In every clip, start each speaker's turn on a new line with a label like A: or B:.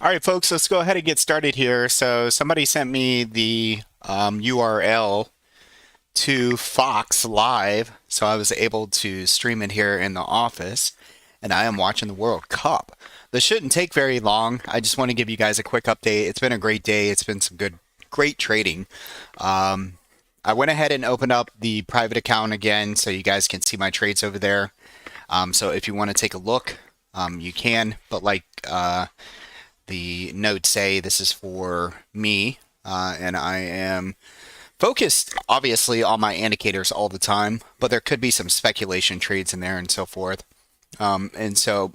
A: All right, folks, let's go ahead and get started here. So somebody sent me the URL to Fox Live, so I was able to stream it here in the office, and I am watching the World Cup. This shouldn't take very long. I just want to give you guys a quick update. It's been a great day. It's been some great trading. I went ahead and opened up the private account again so you guys can see my trades over there. So if you want to take a look, you can, but the notes say, this is for me, and I am focused obviously on my indicators all the time, but there could be some speculation trades in there and so forth. And so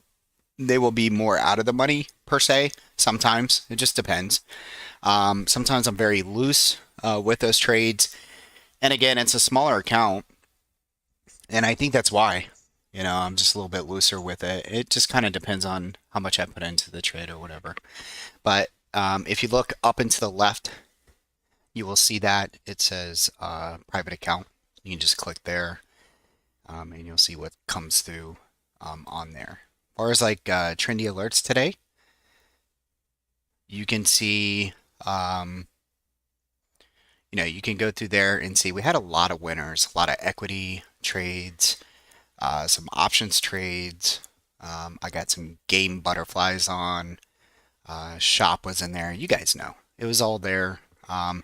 A: they will be more out of the money per se. Sometimes it just depends. Sometimes I'm very loose with those trades. And again, it's a smaller account. And I think that's why, I'm just a little bit looser with it. It just kind of depends on how much I put into the trade or whatever. But if you look up and to the left, you will see that it says private account. You can just click there, and you'll see what comes through on there. As far as trendy alerts today, you can see, you can go through there and see we had a lot of winners, a lot of equity trades, some options trades. I got some game butterflies on. Shop was in there. You guys know it was all there. And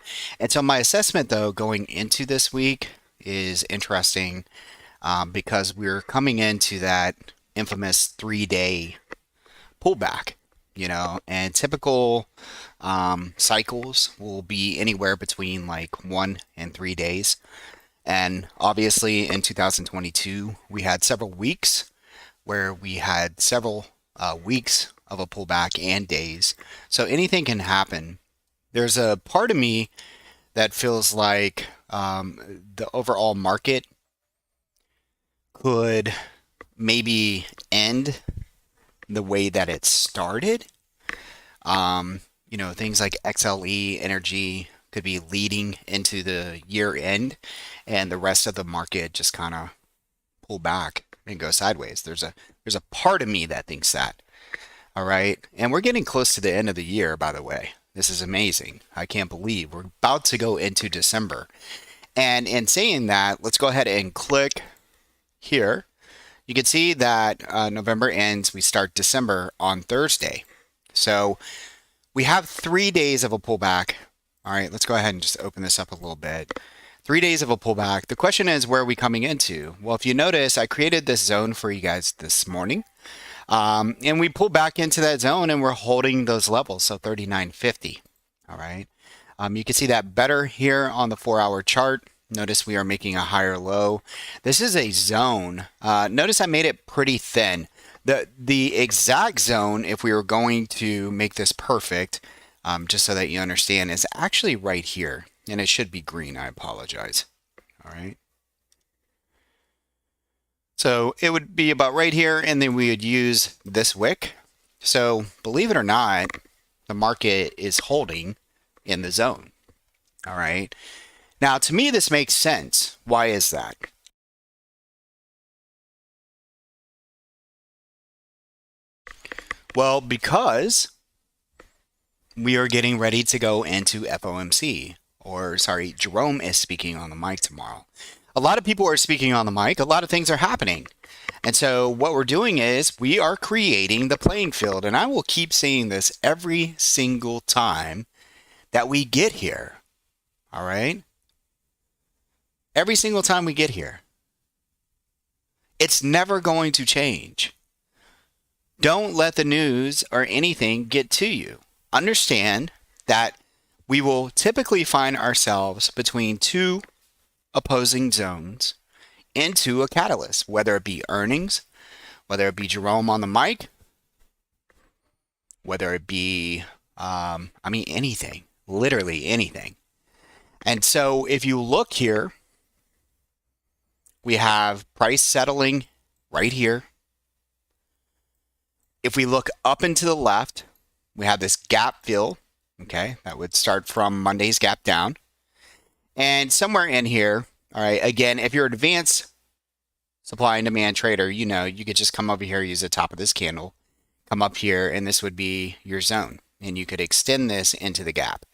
A: so my assessment, though, going into this week is interesting because we're coming into that infamous 3-day pullback, and typical cycles will be anywhere between like 1 and 3 days. And obviously in 2022, we had several weeks where we had several weeks of a pullback and days. So anything can happen. There's a part of me that feels like the overall market could maybe end the way that it started. Things like XLE energy could be leading into the year end, and the rest of the market just kind of pull back and go sideways. There's a part of me that thinks that. All right, and we're getting close to the end of the year, by the way. This is amazing. I can't believe we're about to go into December. And in saying that, let's go ahead and click here. You can see that November ends. We start December on Thursday. So we have 3 days of a pullback. All right, let's go ahead and just open this up a little bit. 3 days of a pullback. The question is, where are we coming into? Well, if you notice, I created this zone for you guys this morning. And we pull back into that zone and we're holding those levels, so 39.50. All right. You can see that better here on the 4-hour chart. Notice we are making a higher low. This is a zone. Notice I made it pretty thin. The exact zone, if we were going to make this perfect, just so that you understand, is actually right here. And it should be green. I apologize. All right. So it would be about right here, and then we would use this wick. So believe it or not, the market is holding in the zone. All right. Now, to me, this makes sense. Why is that? Well, because we are getting ready to go into FOMC, or sorry, Jerome is speaking on the mic tomorrow. A lot of people are speaking on the mic. A lot of things are happening. And so what we're doing is we are creating the playing field. And I will keep saying this every single time that we get here. All right? Every single time we get here. It's never going to change. Don't let the news or anything get to you. Understand that we will typically find ourselves between two opposing zones into a catalyst, whether it be earnings, whether it be Jerome on the mic, whether it be, anything, literally anything. And so if you look here, we have price settling right here. If we look up and to the left, we have this gap fill, okay, that would start from Monday's gap down. And somewhere in here, all right, again, if you're an advanced supply and demand trader, you could just come over here, use the top of this candle, come up here, and this would be your zone. and you could extend this into the gap.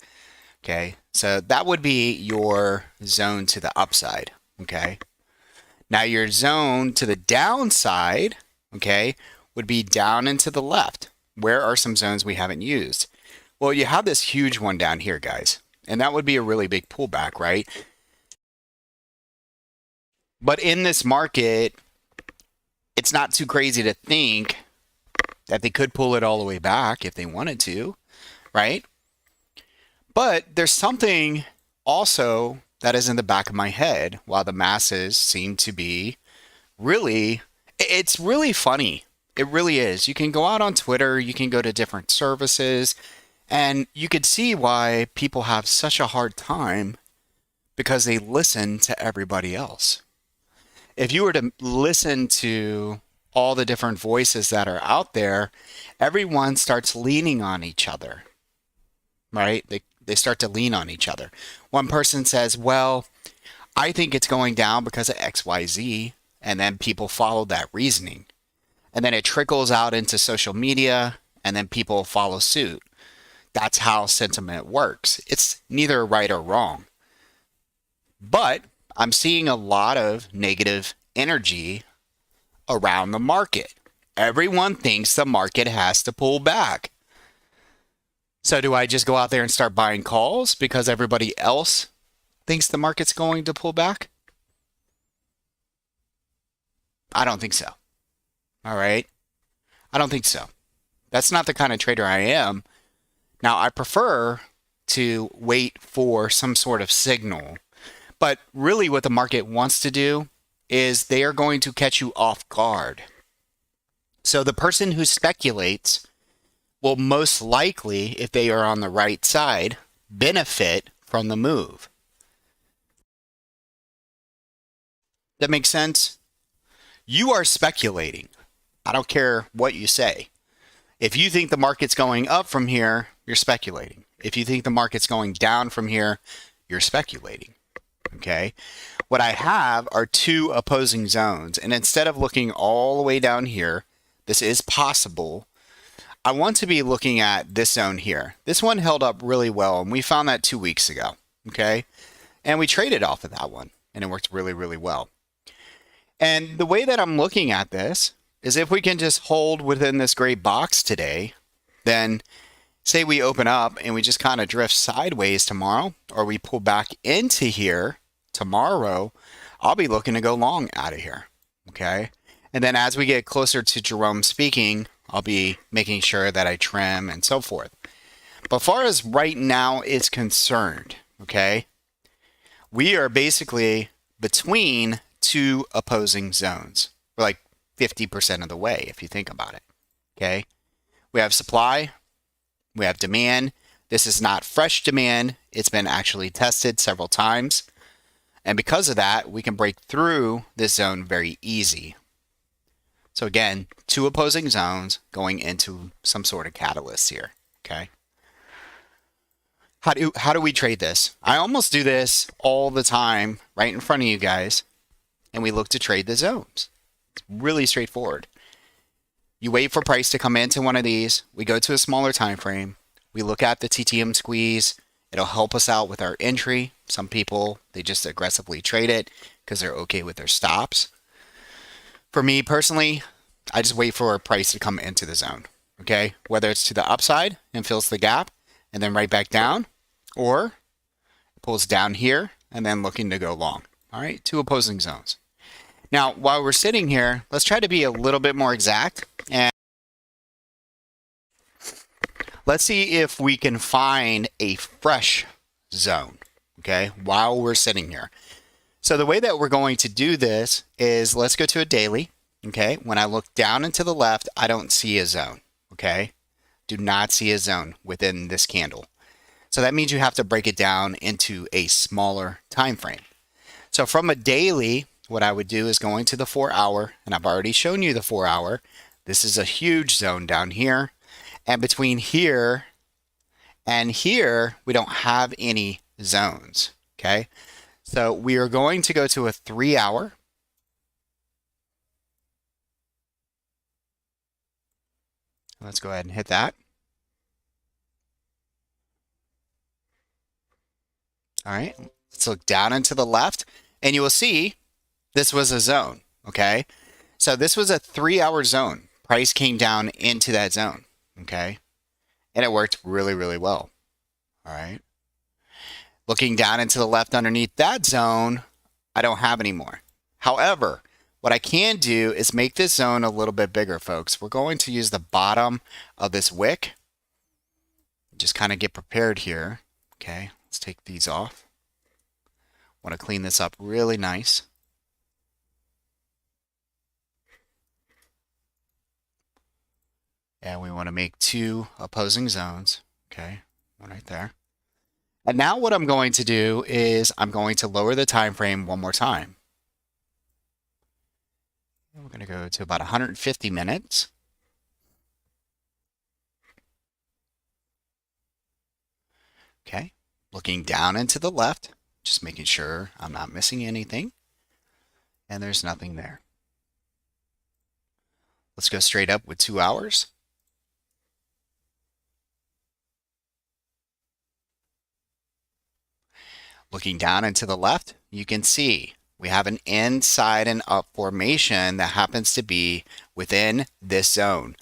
A: Okay, so that would be your zone to the upside. Okay, now your zone to the downside, okay, would be down and to the left. Where are some zones we haven't used? Well, you have this huge one down here, guys, and that would be a really big pullback, right? But in this market, it's not too crazy to think that they could pull it all the way back if they wanted to, right? But there's something also that is in the back of my head while the masses seem to be really, it's really funny. It really is. You can go out on Twitter, you can go to different services, and you could see why people have such a hard time because they listen to everybody else. If you were to listen to all the different voices that are out there, everyone starts leaning on each other, right? They start to lean on each other. One person says, well, I think it's going down because of XYZ, and then people follow that reasoning. And then it trickles out into social media, and then people follow suit. That's how sentiment works. It's neither right or wrong. But I'm seeing a lot of negative energy around the market. Everyone thinks the market has to pull back. So do I just go out there and start buying calls because everybody else thinks the market's going to pull back? I don't think so. All right. I don't think so. That's not the kind of trader I am. Now, I prefer to wait for some sort of signal. But really what the market wants to do is they are going to catch you off guard. So the person who speculates will most likely, if they are on the right side, benefit from the move. That makes sense? You are speculating. I don't care what you say. If you think the market's going up from here, you're speculating. If you think the market's going down from here, you're speculating. Okay? What I have are two opposing zones. And instead of looking all the way down here, this is possible. I want to be looking at this zone here. This one held up really well, and we found that 2 weeks ago. Okay? And we traded off of that one, and it worked really, really well. And the way that I'm looking at this is if we can just hold within this gray box today, then say we open up and we just kind of drift sideways tomorrow, or we pull back into here tomorrow, I'll be looking to go long out of here. Okay. And then as we get closer to Jerome speaking, I'll be making sure that I trim and so forth. But as far as right now is concerned, okay, we are basically between two opposing zones. We're like 50% of the way, if you think about it. Okay. We have supply, we have demand. This is not fresh demand. It's been actually tested several times. And because of that, we can break through this zone very easy. So again, two opposing zones going into some sort of catalyst here. Okay. How do we trade this? I almost do this all the time right in front of you guys, and we look to trade the zones. It's really straightforward. You wait for price to come into one of these. We go to a smaller time frame. We look at the TTM squeeze. It'll help us out with our entry. Some people, they just aggressively trade it because they're okay with their stops. For me personally, I just wait for a price to come into the zone. Okay, whether it's to the upside and fills the gap and then right back down, or pulls down here and then looking to go long. All right, two opposing zones. Now, while we're sitting here, let's try to be a little bit more exact, and let's see if we can find a fresh zone, okay, while we're sitting here. So the way that we're going to do this is let's go to a daily, okay? When I look down and to the left, I don't see a zone, okay? Do not see a zone within this candle. So that means you have to break it down into a smaller time frame. So from a daily, what I would do is go into the 4 hour, and I've already shown you the 4 hour. This is a huge zone down here. And between here and here, we don't have any zones, okay? So we are going to go to a 3 hour. Let's go ahead and hit that. All right, let's look down and to the left, and you will see this was a zone, okay? So this was a 3-hour zone. Price came down into that zone, okay? And it worked really, really well, all right? Looking down into the left underneath that zone, I don't have any more. However, what I can do is make this zone a little bit bigger, folks. We're going to use the bottom of this wick. Just kind of get prepared here. Okay, let's take these off. Want to clean this up really nice. And we want to make 2 opposing zones. Okay, one right there. And now what I'm going to do is I'm going to lower the time frame one more time. We're going to go to about 150 minutes. Okay, looking down and to the left, just making sure I'm not missing anything. And there's nothing there. Let's go straight up with 2 hours. Looking down and to the left, you can see we have an inside and up formation that happens to be within this zone.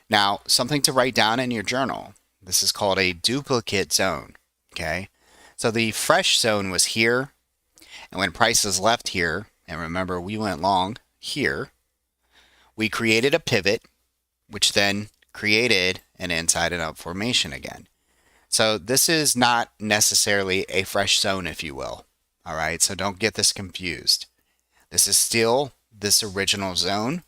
A: Now, something to write down in your journal. This is called a duplicate zone, okay? So the fresh zone was here, and when prices left here, and remember we went long here, we created a pivot, which then created an inside and up formation again. So this is not necessarily a fresh zone, if you will. All right, so don't get this confused. This is still this original zone,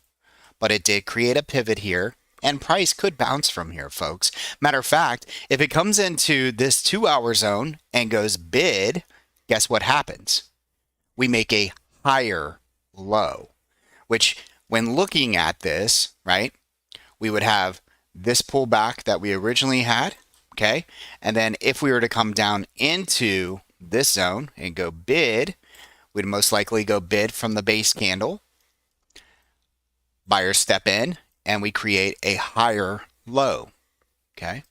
A: but it did create a pivot here, and price could bounce from here, folks. Matter of fact, if it comes into this 2-hour zone and goes bid, guess what happens? We make a higher low, which when looking at this, right, we would have this pullback that we originally had, okay? And then if we were to come down into this zone and go bid, we'd most likely go bid from the base candle. Buyers step in and we create a higher low, okay?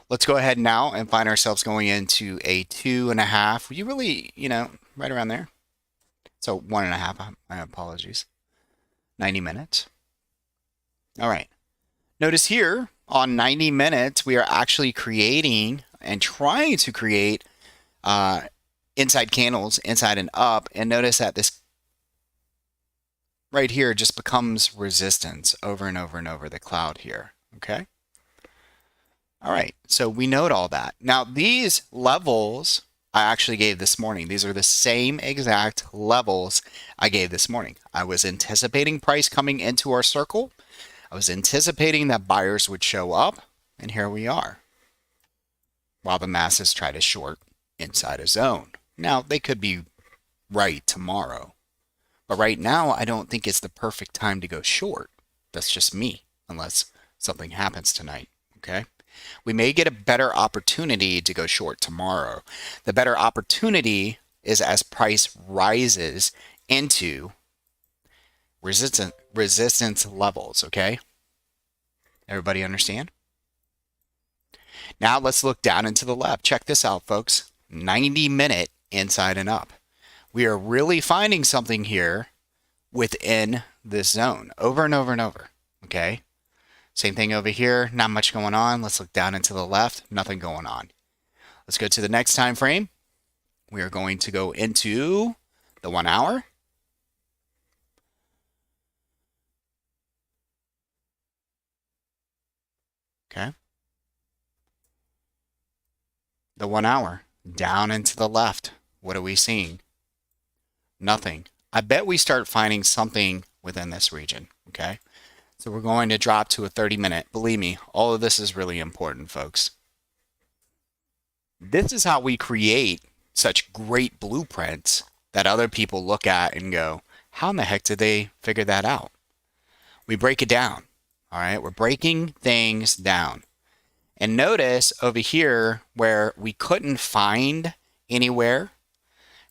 A: Let's go ahead now and find ourselves going into a 2.5. You really, right around there. So 1.5, my apologies. 90 minutes. All right. Notice here on 90 minutes, we are actually creating and trying to create inside candles, inside and up. And notice that this right here just becomes resistance over and over and over the cloud here. Okay. All right. So we note all that. Now, these levels I actually gave this morning. These are the same exact levels I gave this morning. I was anticipating price coming into our circle. I was anticipating that buyers would show up, and here we are. While the masses try to short inside a zone. Now, they could be right tomorrow. But right now, I don't think it's the perfect time to go short. That's just me, unless something happens tonight, okay? We may get a better opportunity to go short tomorrow. The better opportunity is as price rises into resistance levels, okay? Everybody understand? Now let's look down into the left. Check this out, folks. 90-minute inside and up. We are really finding something here within this zone over and over and over, okay? Same thing over here, not much going on. Let's look down into the left, nothing going on. Let's go to the next time frame. We are going to go into the 1 hour. Okay. The 1 hour, down and to the left. What are we seeing? Nothing. I bet we start finding something within this region, okay? So we're going to drop to a 30-minute. Believe me, all of this is really important, folks. This is how we create such great blueprints that other people look at and go, how in the heck did they figure that out? We break it down, all right? We're breaking things down. And notice over here where we couldn't find anywhere,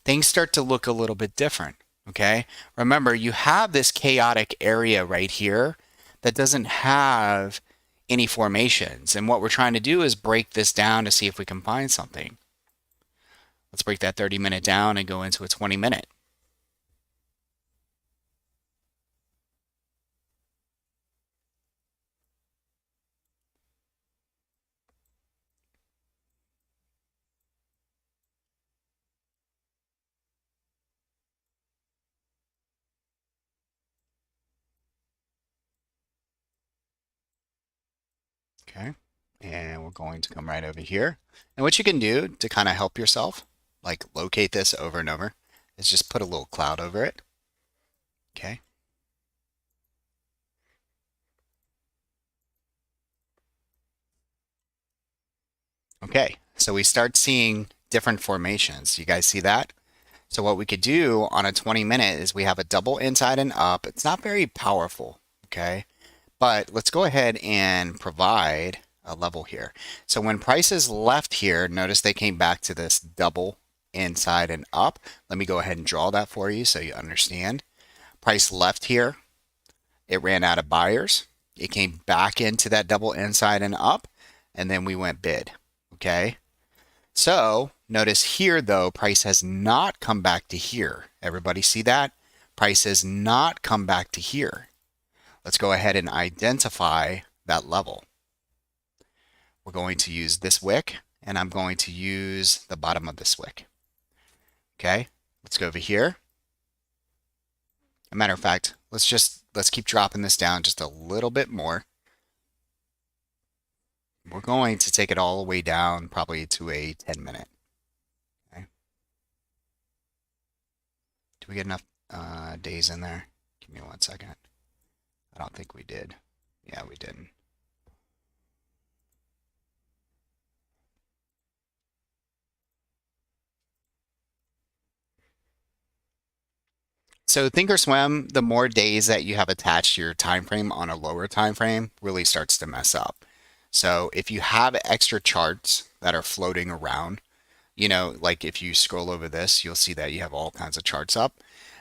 A: things start to look a little bit different, okay? Remember, you have this chaotic area right here that doesn't have any formations. And what we're trying to do is break this down to see if we can find something. Let's break that 30-minute down and go into a 20-minute. Okay. And we're going to come right over here. And what you can do to kind of help yourself, like locate this over and over, is just put a little cloud over it. Okay. Okay. So we start seeing different formations. You guys see that? So what we could do on a 20-minute is we have a double inside and up. It's not very powerful. Okay. But let's go ahead and provide a level here. So when prices left here, notice they came back to this double inside and up. Let me go ahead and draw that for you so you understand. Price left here, it ran out of buyers. It came back into that double inside and up, and then we went bid. Okay. So notice here though, price has not come back to here. Everybody see that? Price has not come back to here. Let's go ahead and identify that level. We're going to use this wick, and I'm going to use the bottom of this wick. Okay, let's go over here. As a matter of fact, let's keep dropping this down just a little bit more. We're going to take it all the way down probably to a 10-minute. Okay. Do we get enough days in there? Give me 1 second. I don't think we did. Yeah, we didn't. So Thinkorswim, the more days that you have attached to your time frame on a lower time frame really starts to mess up. So if you have extra charts that are floating around, you know, like if you scroll over this, you'll see that you have all kinds of charts up.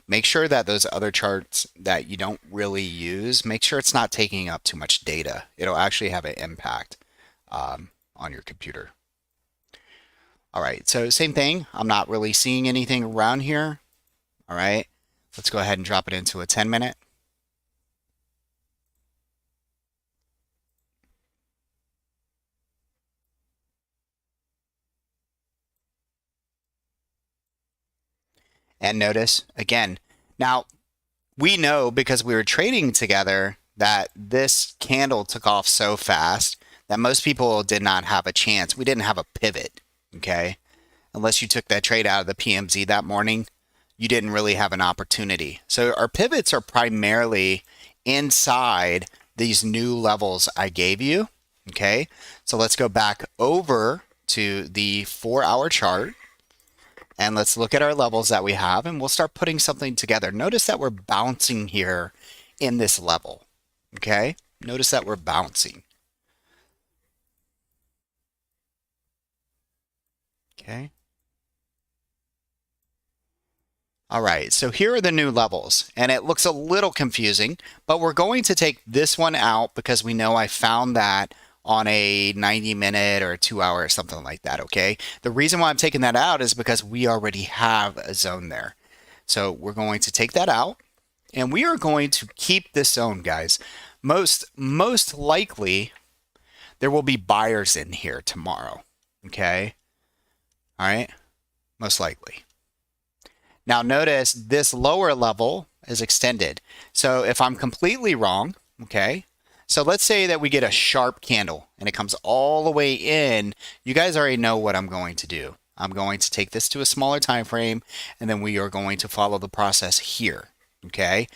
A: Make sure that those other charts that you don't really use, make sure it's not taking up too much data. It'll actually have an impact on your computer. All right, so same thing. I'm not really seeing anything around here. All right, let's go ahead and drop it into a 10-minute. And notice again, now we know because we were trading together that this candle took off so fast that most people did not have a chance. We didn't have a pivot, okay? Unless you took that trade out of the PMZ that morning, you didn't really have an opportunity. So our pivots are primarily inside these new levels I gave you, okay? So let's go back over to the 4-hour chart. And let's look at our levels that we have, and we'll start putting something together. Notice that we're bouncing here in this level, okay? Notice that we're bouncing. Okay. All right, so here are the new levels, and it looks a little confusing, but we're going to take this one out because we know I found that on a 90-minute or a 2-hour or something like that, okay? The reason why I'm taking that out is because we already have a zone there. So we're going to take that out, and we are going to keep this zone, guys. Most likely, there will be buyers in here tomorrow, okay? All right, most likely. Now notice this lower level is extended. So if I'm completely wrong, okay, so let's say that we get a sharp candle and it comes all the way in. You guys already know what I'm going to do. I'm going to take this to a smaller time frame, and then we are going to follow the process here, okay?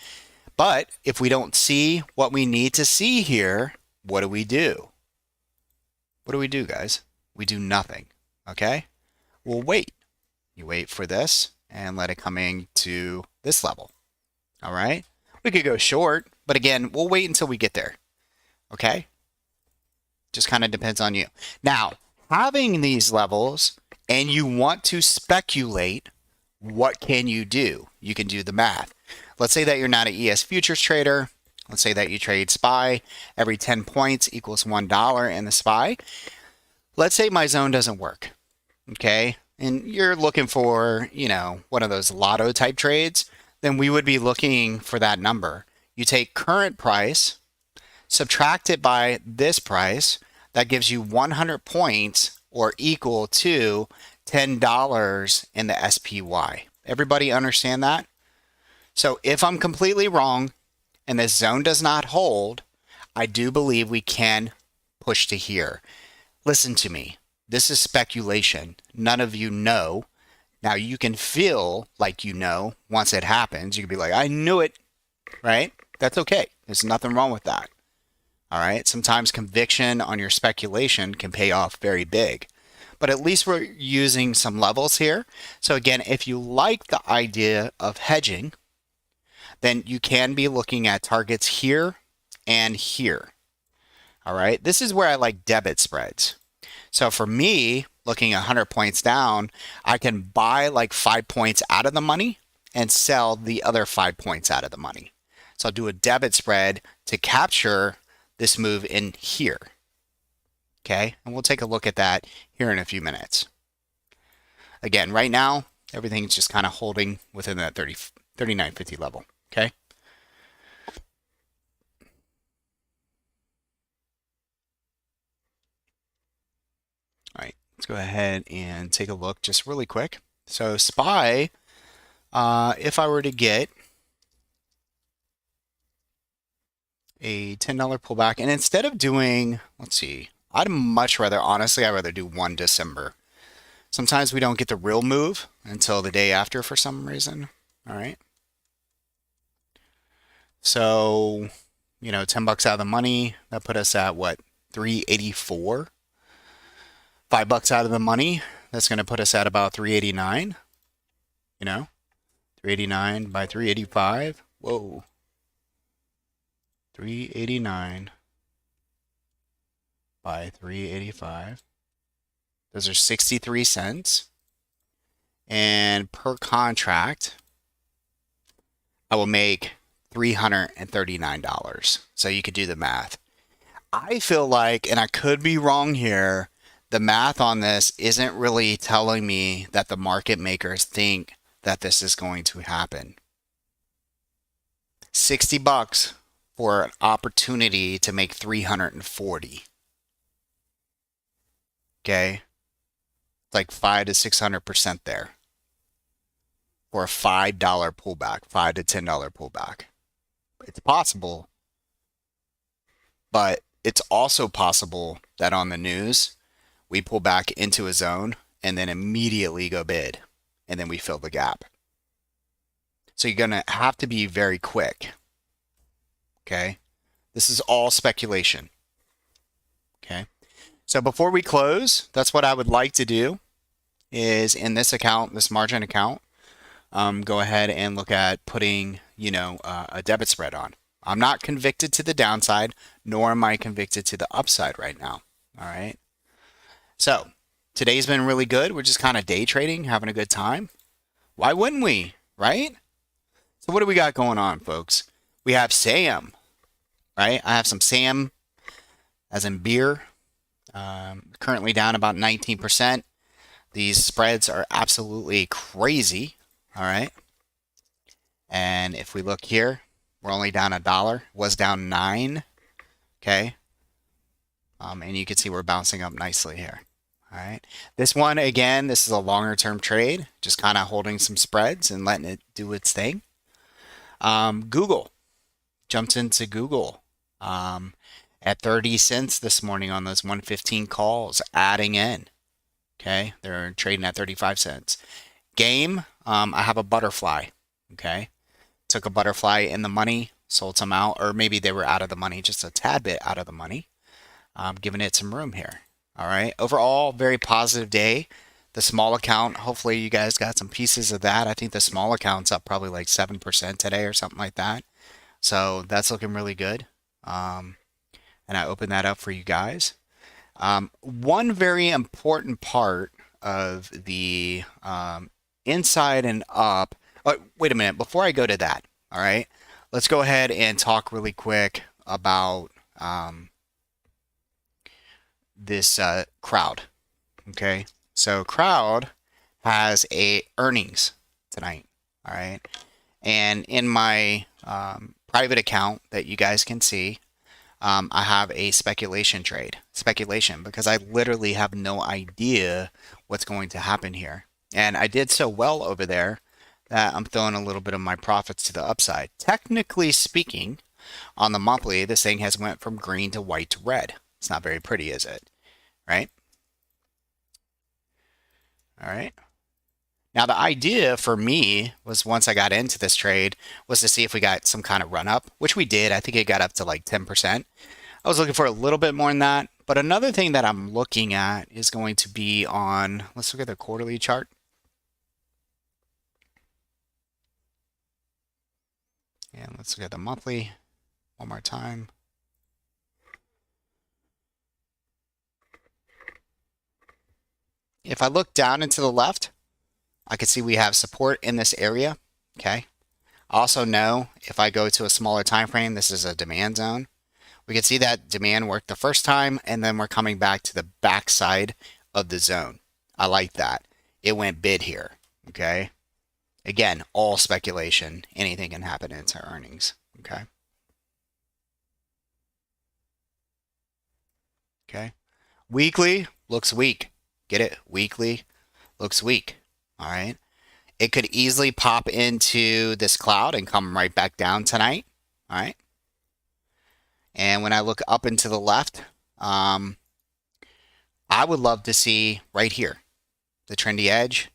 A: But if we don't see what we need to see here, what do we do? What do we do, guys? We do nothing, okay? We'll wait. You wait for this and let it come into this level, all right? We could go short, but again, we'll wait until we get there. Okay? Just kind of depends on you. Now, having these levels and you want to speculate, what can you do? You can do the math. Let's say that you're not an ES futures trader. Let's say that you trade SPY. Every 10 points equals $1 in the SPY. Let's say my zone doesn't work. Okay? and you're looking for, one of those lotto type trades, then we would be looking for that number. You take current price, subtract it by this price, that gives you 100 points or equal to $10 in the SPY. Everybody understand that? So if I'm completely wrong and this zone does not hold, I do believe we can push to here. Listen to me. This is speculation. None of you know. Now you can feel like you know once it happens. You can be like, I knew it, right? That's okay. There's nothing wrong with that. All right. Sometimes conviction on your speculation can pay off very big. But at least we're using some levels here. So again, if you like the idea of hedging, then you can be looking at targets here and here. All right. This is where I like debit spreads. So for me, looking 100 points down, I can buy like 5 points out of the money and sell the other 5 points out of the money. So I'll do a debit spread to capture this move in here. Okay, and we'll take a look at that here in a few minutes. Again, right now, everything's just kind of holding within that 39.50 level. Okay. All right, let's go ahead and take a look just really quick. So SPY, if I were to get a $10 pullback, and instead of doing, let's see, I'd much rather, honestly, I'd rather do 1 December. Sometimes we don't get the real move until the day after for some reason. All right. So, 10 bucks out of the money, that put us at what, 384? $5 out of the money, that's going to put us at about 389. 389 by 385. Whoa. 389 by 385. Those are 63 cents. And per contract, I will make $339. So you could do the math. I feel like, and I could be wrong here, the math on this isn't really telling me that the market makers think that this is going to happen. 60 bucks for an opportunity to make 340. Okay? It's like 5 to 600% there for a $5 pullback, $5 to $10 pullback. It's possible, but it's also possible that on the news, we pull back into a zone and then immediately go bid, and then we fill the gap. So you're going to have to be very quick. Okay? This is all speculation. Okay? So before we close, that's what I would like to do is in this account, this margin account, go ahead and look at putting, a debit spread on. I'm not convicted to the downside, nor am I convicted to the upside right now. All right. So today's been really good. We're just kind of day trading, having a good time. Why wouldn't we? Right? So what do we got going on, folks? We have Sam, right? I have some Sam, as in beer, currently down about 19%. These spreads are absolutely crazy. All right. And if we look here, we're only down $1. Was down 9. Okay. And you can see we're bouncing up nicely here. All right. This one, again, this is a longer term trade, just kind of holding some spreads and letting it do its thing. Google, jumped into Google at 30 cents this morning on those 115 calls, adding in. Okay. They're trading at 35 cents. Game, I have a butterfly. Okay. Took a butterfly in the money, sold some out, or maybe they were out of the money, just a tad bit out of the money. Giving it some room here. All right. Overall, very positive day. The small account, hopefully you guys got some pieces of that. I think the small account's up probably like 7% today or something like that. So that's looking really good. And I opened that up for you guys. One very important part of the inside and up. Oh, wait a minute. Before I go to that, all right, let's go ahead and talk really quick about this crowd. Okay, so crowd has a earnings tonight. All right. And in my private account that you guys can see, I have a speculation trade. Speculation, because I literally have no idea what's going to happen here. And I did so well over there that I'm throwing a little bit of my profits to the upside. Technically speaking, on the monthly, this thing has went from green to white to red. It's not very pretty, is it? Right? All right. Now, the idea for me was once I got into this trade was to see if we got some kind of run up, which we did. I think it got up to like 10%. I was looking for a little bit more than that. But another thing that I'm looking at is going to be on, let's look at the quarterly chart. And let's look at the monthly one more time. If I look down and to the left, I can see we have support in this area. Okay. I also know if I go to a smaller time frame, this is a demand zone. We can see that demand worked the first time, and then we're coming back to the backside of the zone. I like that. It went bid here. Okay. Again, all speculation. Anything can happen into earnings. Okay. Okay. Weekly looks weak. Get it? Weekly looks weak. All right. It could easily pop into this cloud and come right back down tonight. All right. And when I look up and to the left, I would love to see right here the trendy edge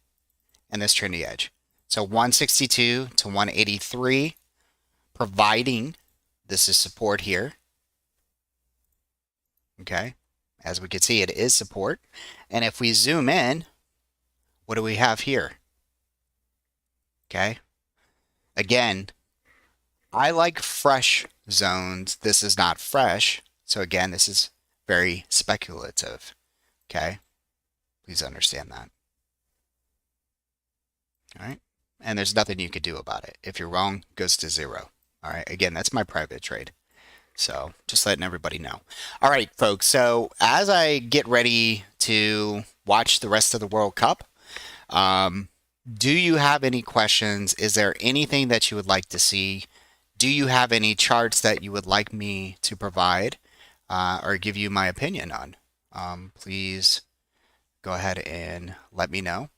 A: and this trendy edge. So 162 to 183, providing this is support here. Okay. As we can see, it is support. And if we zoom in, what do we have here? Okay. Again, I like fresh zones. This is not fresh. So again, this is very speculative. Okay. Please understand that. All right. And there's nothing you could do about it. If you're wrong, it goes to zero. All right. Again, that's my private trade. So just letting everybody know. All right, folks. So as I get ready to watch the rest of the World Cup, do you have any questions? Is there anything that you would like to see? Do you have any charts that you would like me to provide or give you my opinion on? Please go ahead and let me know.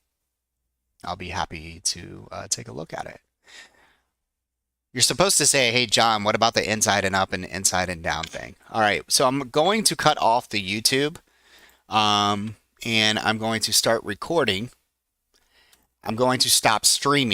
A: I'll be happy to take a look at it. You're supposed to say, hey, John, what about the inside and up and inside and down thing? All right, so I'm going to cut off the YouTube and I'm going to start recording. I'm going to stop streaming.